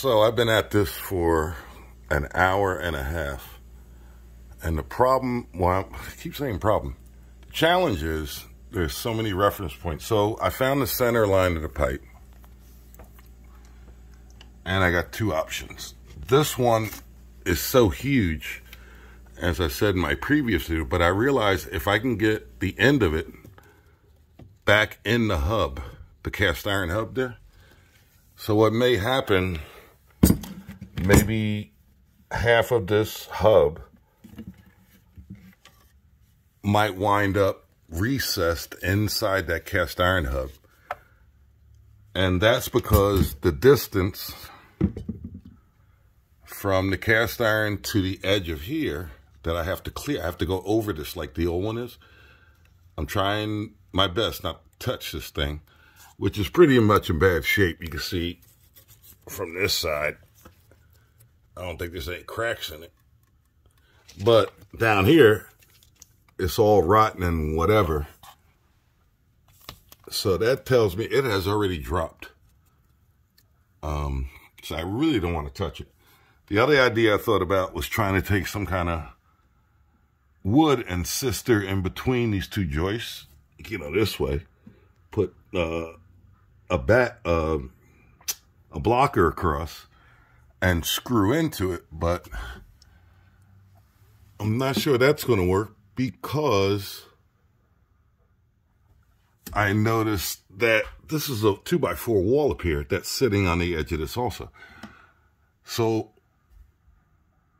So I've been at this for an hour and a half. And the problem, well, I keep saying problem. The challenge is there's so many reference points. So I found the center line of the pipe. And I got two options. This one is so huge, as I said in my previous video, but I realized if I can get the end of it back in the hub, the cast iron hub there. So what may happen, maybe half of this hub might wind up recessed inside that cast iron hub. And that's because the distance from the cast iron to the edge of here that I have to clear, I have to go over this like the old one is. I'm trying my best not to touch this thing, which is pretty much in bad shape. You can see from this side, I don't think there's any cracks in it. But down here, it's all rotten and whatever. So that tells me it has already dropped. So I really don't want to touch it. The other idea I thought about was trying to take some kind of wood and sister in between these two joists, you know, this way. Put a blocker across and screw into it, but I'm not sure that's going to work because I noticed that this is a 2x4 wall up here that's sitting on the edge of this also. So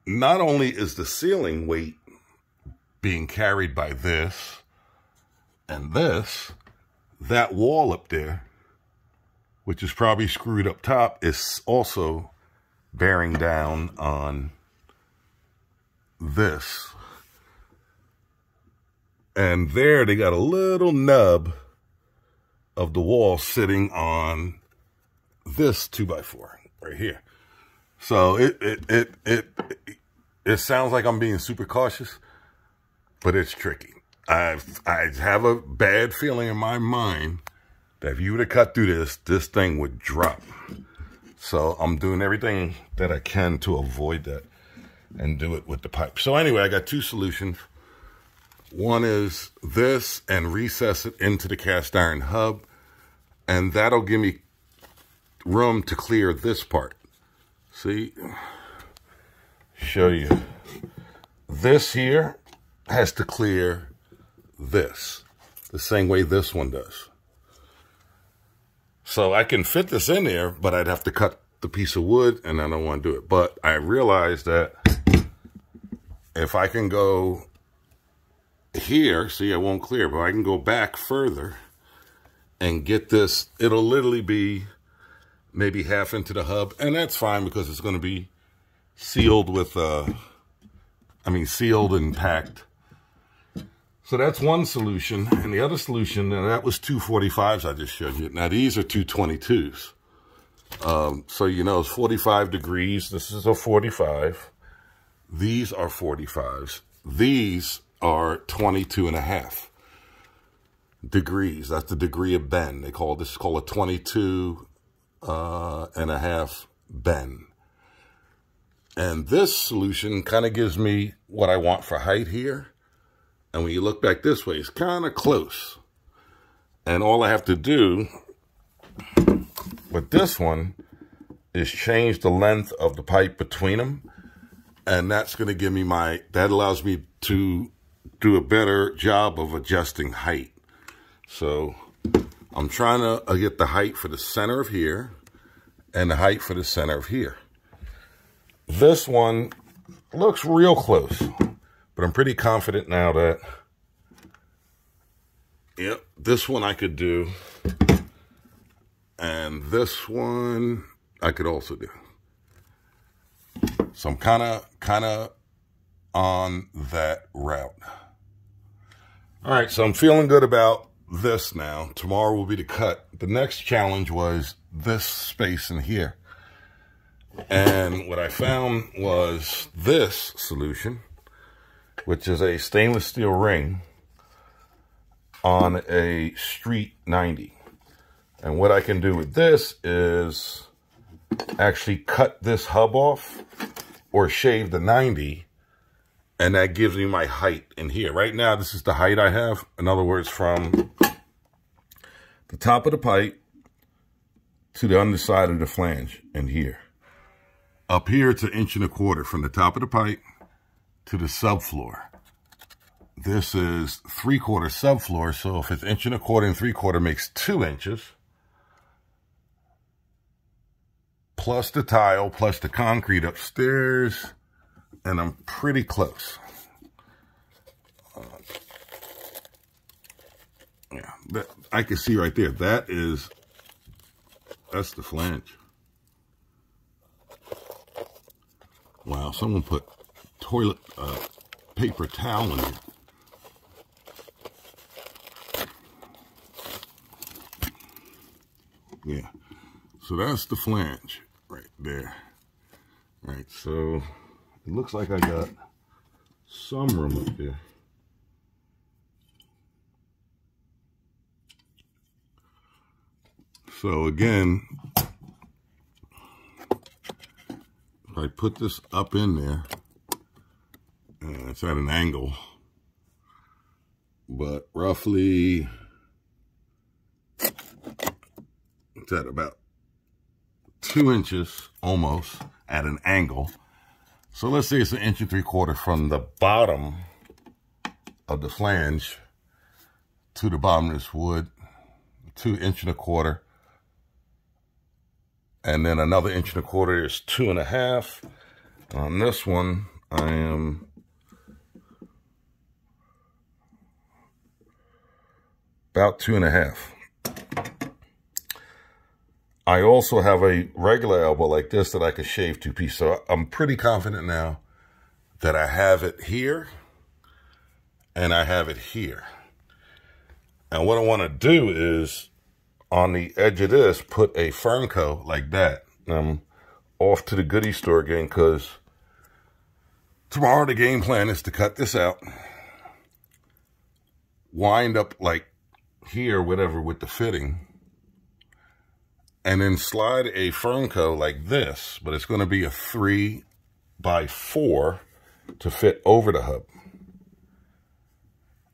not only is the ceiling weight being carried by this and this, that wall up there, which is probably screwed up top, is also bearing down on this. And there they got a little nub of the wall sitting on this 2x4 right here. So it sounds like I'm being super cautious, but it's tricky. I have a bad feeling in my mind that if you were to cut through this thing would drop. So I'm doing everything that I can to avoid that and do it with the pipe. So anyway, I got two solutions. One is this and recess it into the cast iron hub, and that'll give me room to clear this part. See, show you. This here has to clear this the same way this one does. So I can fit this in there, but I'd have to cut the piece of wood, and I don't want to do it. But I realized that if I can go here, see, I won't clear, but I can go back further and get this. It'll literally be maybe half into the hub, and that's fine because it's going to be sealed with, sealed and packed. So that's one solution. And the other solution, and that was 245s I just showed you. Now these are 222s. So you know it's 45 degrees. This is a 45. These are 45s. These are 22.5 degrees. That's the degree of bend. This is called a 22.5 bend. And this solution kind of gives me what I want for height here. And when you look back this way, it's kind of close. And all I have to do with this one is change the length of the pipe between them. And that's going to give me that allows me to do a better job of adjusting height. So I'm trying to get the height for the center of here and the height for the center of here. This one looks real close, but I'm pretty confident now that, yep, this one I could do, and this one I could also do. So I'm kind of on that route. All right, so I'm feeling good about this now. Tomorrow will be the cut. The next challenge was this space in here. And what I found was this solution, which is a stainless steel ring on a street 90. And what I can do with this is actually cut this hub off or shave the 90, and that gives me my height in here. Right now, this is the height I have. In other words, from the top of the pipe to the underside of the flange in here. Up here, it's 1.25 inches from the top of the pipe to the subfloor. This is 3/4 subfloor, so if it's 1.25 inches and 3/4 makes 2 inches. Plus the tile, plus the concrete upstairs, and I'm pretty close. Yeah, that, I can see right there. That's the flange. Wow, someone put toilet paper towel in it. Yeah, so that's the flange right there. Right, so it looks like I got some room up there. So again, if I put this up in there, it's at an angle, but roughly it's at about 2 inches almost at an angle. So let's say it's 1.75 inches from the bottom of the flange to the bottom of this wood, 2.25 inches. And then another 1.25 inches is 2.5. On this one, I am about 2.5. I also have a regular elbow like this that I could shave 2 pieces. So I'm pretty confident now that I have it here and I have it here. And what I want to do is on the edge of this, put a Fernco like that. I'm off to the goodie store again because tomorrow the game plan is to cut this out, wind up like here, whatever, with the fitting, and then slide a Fernco like this, but it's going to be a 3x4 to fit over the hub.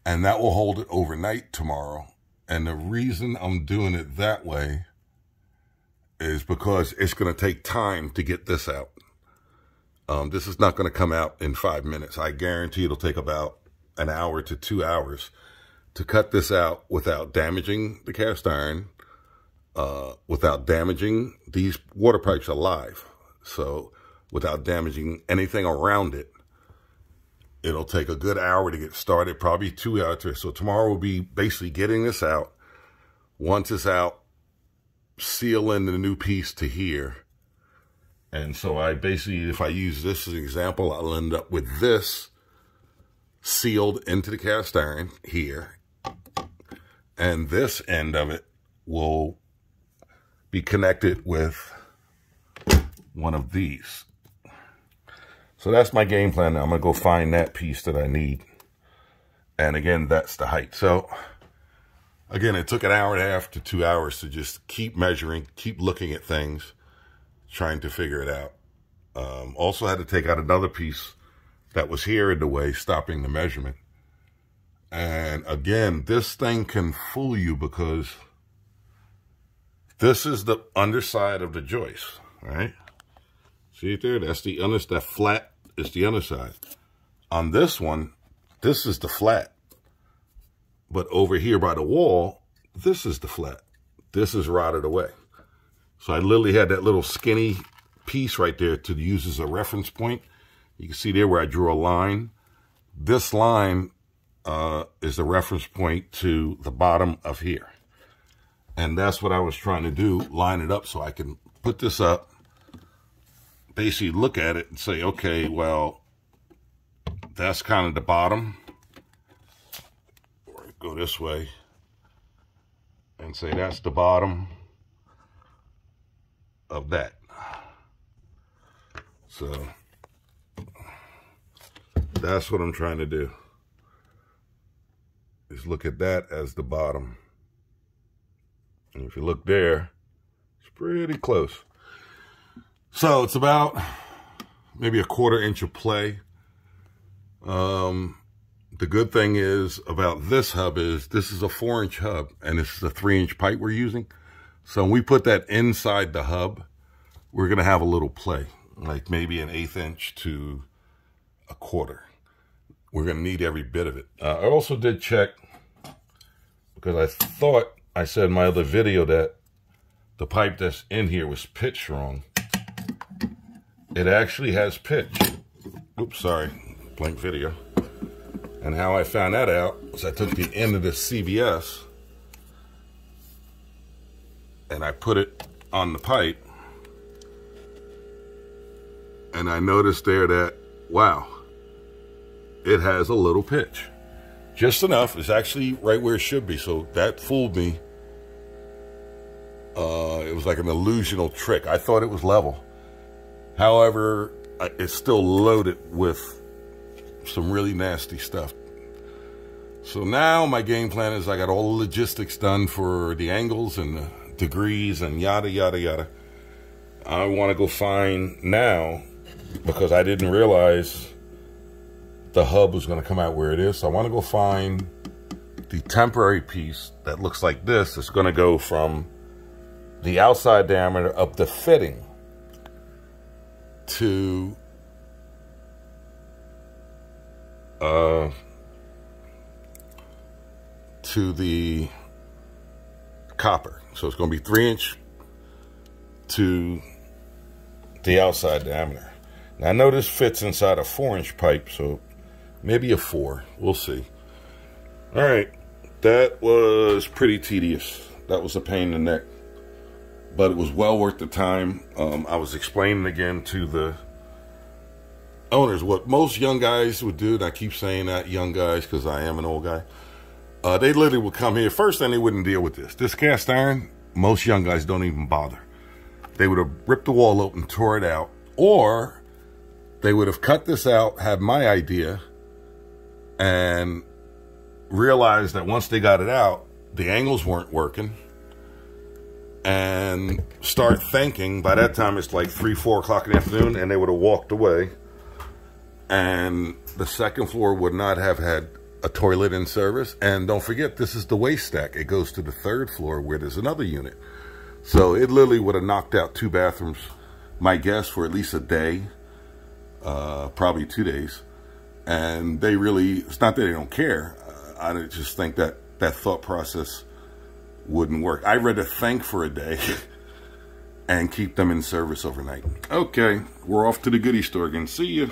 And that will hold it overnight tomorrow. And the reason I'm doing it that way is because it's going to take time to get this out. This is not going to come out in 5 minutes. I guarantee it'll take about an hour to 2 hours to cut this out without damaging the cast iron, without damaging these water pipes alive. So without damaging anything around it. It'll take a good hour to get started, probably 2 hours. So tomorrow will be basically getting this out. Once it's out, seal in the new piece to here. And so I basically, if I use this as an example, I'll end up with this sealed into the cast iron here. And this end of it will be connected with one of these. So that's my game plan now. I'm going to go find that piece that I need. And again, that's the height. So again, it took an hour and a half to 2 hours to just keep measuring, keep looking at things, trying to figure it out. Also had to take out another piece that was here in the way, stopping the measurement. And again, this thing can fool you because this is the underside of the joist, right? See it there? That's the that flat is the underside. On this one, this is the flat. But over here by the wall, this is the flat. This is rotted away. So I literally had that little skinny piece right there to use as a reference point. You can see there where I drew a line. This line is the reference point to the bottom of here. And that's what I was trying to do, line it up so I can put this up, basically look at it and say, okay, well, that's kind of the bottom. Or go this way and say that's the bottom of that. So that's what I'm trying to do, is look at that as the bottom. And if you look there, it's pretty close. So it's about maybe a 1/4 inch of play. The good thing is about this hub is this is a 4-inch hub and this is a 3-inch pipe we're using. So when we put that inside the hub, we're going to have a little play, like maybe an 1/8 inch to a 1/4. We're going to need every bit of it. I also did check, because I thought I said in my other video that the pipe that's in here was pitched wrong. It actually has pitch. Oops, sorry, blank video. And how I found that out was I took the end of the CBS and I put it on the pipe. And I noticed there that, wow, it has a little pitch. Just enough. It's actually right where it should be. So that fooled me. It was like an illusional trick. I thought it was level. However, it's still loaded with some really nasty stuff. So now my game plan is I got all the logistics done for the angles and the degrees and yada, yada, yada. I want to go find now, because I didn't realize the hub was going to come out where it is. So I want to go find the temporary piece that looks like this. It's going to go from the outside diameter of the fitting to the copper. So it's going to be 3-inch to the outside diameter. Now I know this fits inside a 4-inch pipe, so maybe a 4. We'll see. All right, that was pretty tedious. That was a pain in the neck, but it was well worth the time. I was explaining again to the owners what most young guys would do, and I keep saying that, young guys, because I am an old guy. They literally would come here. First thing, they wouldn't deal with this. This cast iron, most young guys don't even bother. They would have ripped the wall open, tore it out, or they would have cut this out, had my idea, and realized that once they got it out, the angles weren't working, and start thinking, by that time it's like 3, 4 o'clock in the afternoon, and they would have walked away, and the second floor would not have had a toilet in service. And don't forget, this is the waste stack. It goes to the 3rd floor where there's another unit. So it literally would have knocked out 2 bathrooms, my guess, for at least a day, probably 2 days. And they really, it's not that they don't care. I just think that that thought process wouldn't work. I'd rather think for a day and keep them in service overnight. Okay, we're off to the goodie store again. See you.